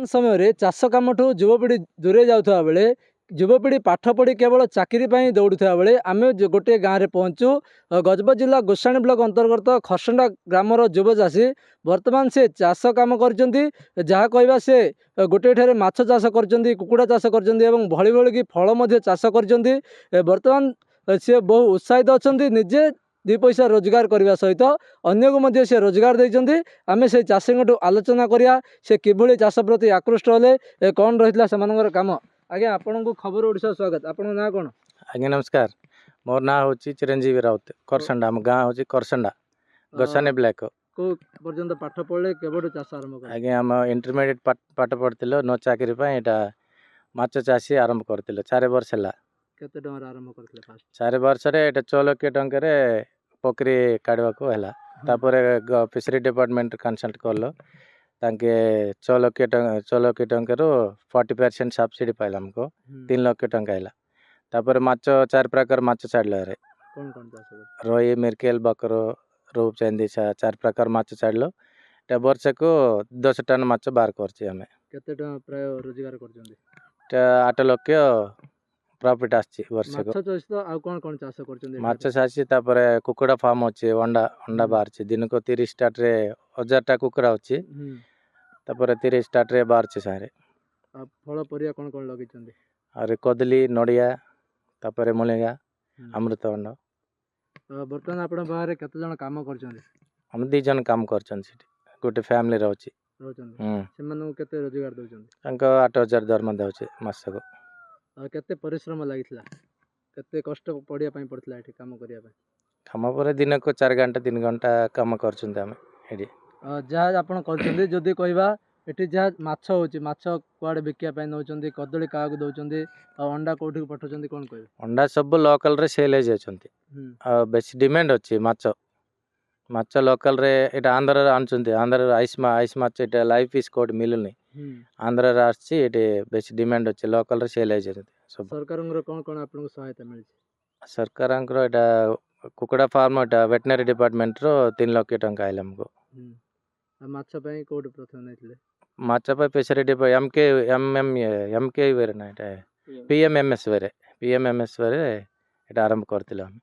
समय चाष कम ठू युवपीढ़ी दूरे जाऊा बेले युवपीढ़ी पाठ पढ़ी केवल चाकरी दौड़ुवा बेले आम गोटे गाँव में पहुँचु गजपत जिला गोसाणी ब्लॉक अंतर्गत खरसंडा ग्रामर युव चाषी बर्तमान से चाष कम कर जहाँ कहवा से गोटे ठारे माछ चाष कर कुकुड़ा चाष कर भली भली फल चाष कर बर्तमान सी बहु उत्साहित अच्छा निजे दी पैसा रोजगार करने सहित अन्य को से रोजगार देते आम से चाषी आलोचना करिया से किभली चाष प्रति आकृष्ट हेले कौन रही से कम। आज्ञा आपण को खबर ओडिशा स्वागत। आपण ना कौन? आज्ञा नमस्कार, मोर ना हूँ चिरंजीवी राउत करसंडा। आम गाँ हूँ करसंडा गोसानी ब्लॉक। को पर्यंत पाठ पढ़ले केबोड चाष आरंभ कर? आज्ञा आम इंटरमीडिएट पाठ पढ़थिलो नो चाकरी पय एटा माछ चाषी आरंभ करथिलो 4 वर्ष हला। केते टंका आरंभ करथिले फास्ट? 4 वर्ष रे एटा 6 लाख टंका रे पोखरी काढवा को हला। तापर फिशरी डिपार्टमेंट कंसल्ट करलो तांके 6 लाख टंका रो 40% सब्सिडी पाइला हमको 3 लाख टंका आइला। तापर माछ 4 प्रकार माछ छाडलो रे। कौन कौन चाष कर? रोई मिरकेल बकरो रूप चांदी 4 प्रकार माछ छाडलो। एटा वर्ष को 10 टन माछ बार करछि हमें। केते टंका प्राय रोजगार करछन्ती? एटा 8 लाख प्रॉफिट आछि वर्ष को। माछ चाष तो आ कौन कौन चाष करछन्ती? माछ चाषी तापर कुकुड़ा फार्म अछि अंडा बार छी दिन को 30 स्टार्ट रे 1000 टा कुकुड़ा अछि। तापर 30 स्टार्ट रे बार छी सारे। आ फल परिया कौन कौन लगी छन्ती? अरे कदली नड़िया तापर मुलेगा अमृतभंड। बर्तमान आपण बाहर केते जण काम करछन्ती? हम 2 जन काम करछन सिटी गोटे फैमिली रहउछि। सेमानन केते रोजगार दउछन्ती? तांको 8000 दरमा दउछि मास को। केते परिश्रम लागितला? केते कष्ट पड़िया पई पड़तला एठी काम करिया पई? काम पर दिन को 4 घंटा 3 घंटा काम करछन्ते हम एडी। जहाँ आपण करछन्ती जदी कहबा एठी जहाँ माछ होछि माछ कुआडे बिकिया पई नउछन्ती कदली काहाकू दउछन्ती आ अंडा कोठी पठौछन्ती कोन कहबे? अंडा सब लोकल रे सेल हे जाछन्ती। आ बेसी डिमांड अछि माछ लोकल रे एटा आंध्र रे आनछन्ती। आंध्र आइस माछ एटा लाइव फिश कोड मिलुनी। आंध्र रे आछि एटे बेसी डिमांड अछि लोकल रे सेल हे जाछन्ती सब। सरकारंगर कोन कोन आपनको सहायता मिलछि? सरकारंकर एटा कुकुड़ा फार्म एटा वेटनरी डिपार्टमेंट रो 3 लाख टंका आइला हमको। आ माछ पई कोड प्रथम नैथिले? माछ पई फिशरी डिपार्टमेंट एमके वेरे ना एटा पीएमएमएस वेरे एटा आरंभ करथिला हम।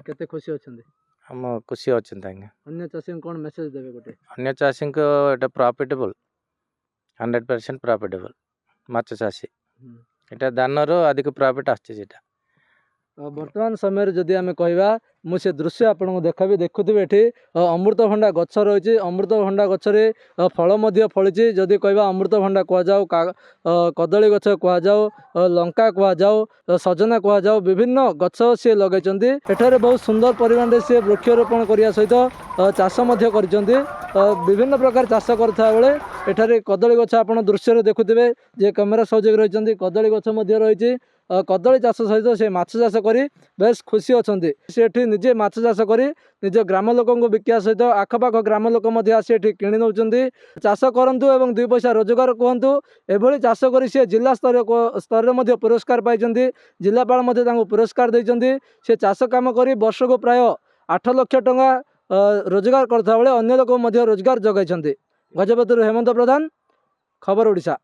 केते खुशी अछन्ती? हम खुशी अछन तांगे। अन्य चाषी कोन मेसेज देबे गोटे? अन्य चाषी को एटा प्रॉफिटेबल 100% प्रॉफिटेबल माछ चाषी एटा दान रो अधिक प्रॉफिट आछे जेटा। बर्तमान समय जदि आम कहवा मुझे दृश्य आपको देखाबी देखुवे ये अमृतभंडा गछ रही अमृतभंडा गचरे फल फली जदि कहवा अमृतभंडा कहुओ कदली गछ कहुओ लंका कहुओ सजना कहुओ विभिन्न गछ सी लगे एठारे बहुत सुंदर परिमाण से वृक्षरोपण करने सहित चाष कर विभिन्न प्रकार चाष करता बेले एठारे कदली गछ आप दृश्य देखुवे जे कैमेरा सहयोग रही कदली गछ रही कदली चाष सहित से माछ चाष कर बेस खुशी अच्छा से निजे माछ चाष कर निज ग्राम लोक बिका सहित आखपाख ग्राम लोक आसी किणी नौ चाष करूँ और 2 पैसा रोजगार कहतु एभली चाष कर सी जिला स्तर में पुरस्कार पाई जिलापाल पुरस्कार देते से चाष कम कर वर्ष को प्राय 8 लाख टंका रोजगार करता बेले अन्य लोक रोजगार जगाई। गजपति हेमंत प्रधान, खबर ओडिशा।